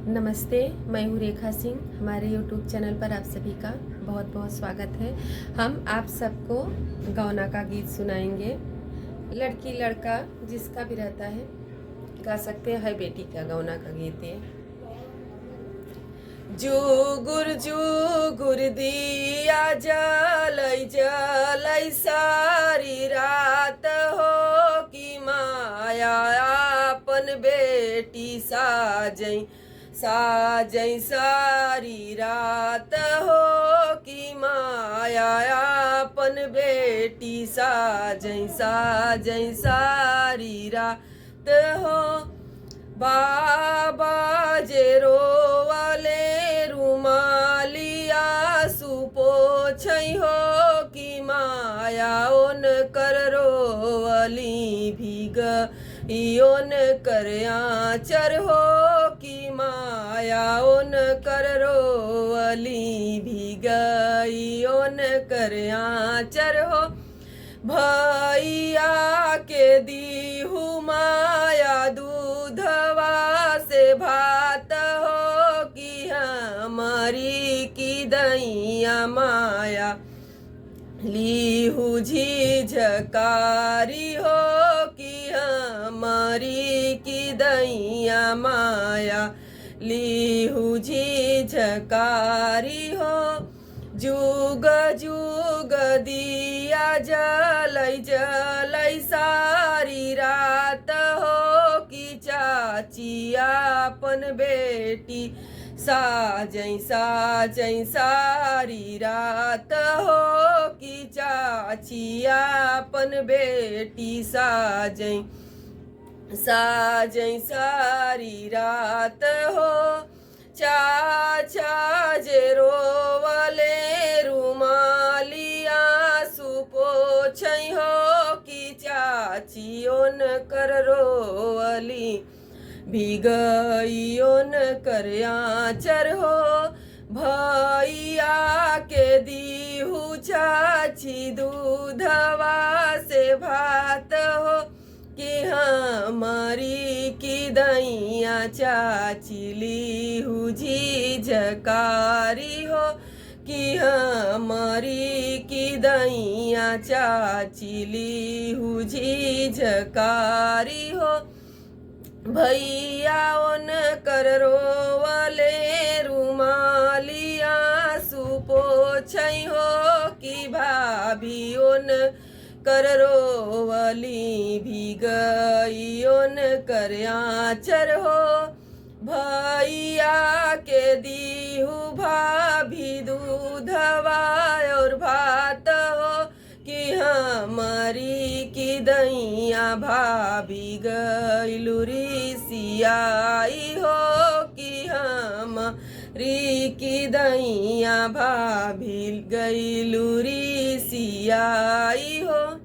नमस्ते, मैं हूँ रेखा सिंह। हमारे यूट्यूब चैनल पर आप सभी का बहुत बहुत स्वागत है। हम आप सबको गौना का गीत सुनाएंगे। लड़की लड़का जिसका भी रहता है गा सकते हैं। बेटी का गौना का गीत है। जुगुर दिया जलै जलै सारी रात हो कि माया अपन बेटी साजै साजै सारी रात हो कि माया अपन बेटी साजै साजै सारी रात हो। बाबा जे रोवाले रुमालिया सुपोछै हो कि माया ओन कर रोवली भीग इयोन कर आचर हो कि माया ओन कर रोवली भीग इयोन कर आचर हो। भैया के दीहू माया दूधवा से भात हो कि हमारी की दैया माया लीहू झिझकारी हो कि हमारी की दैया माया लीहू झिझकारी हो। जुग जुग दिया जलै जलै सारी रात हो कि चाची अपन बेटी साजै साजै सारी रात हो कि चाची अपन बेटी साजै साजै सारी रात हो। चाचा जे रोवले रुमालिया सुपोछै हो कि चाची ओन कर रोवली भीगइयोन कर आचर हो। भैया के दीहू चाची दूधवा से भात हो कि हमारी की दैया चाची लीहू झिझकारी हो कि हमारी की दैया चाची लीहू झिझकारी हो। भैया ओन कर रोवले रुमालिया सुपोछै हो कि भाभी ओन कर रोवली भीगइयोन कर आचर हो। भैया के दीहू भाभी दूधवा और भात हो कि हमारी की दैया भाभी गइलुरी सियाई हो कि हमारी की दैया भाभी गइलुरी सियाई हो।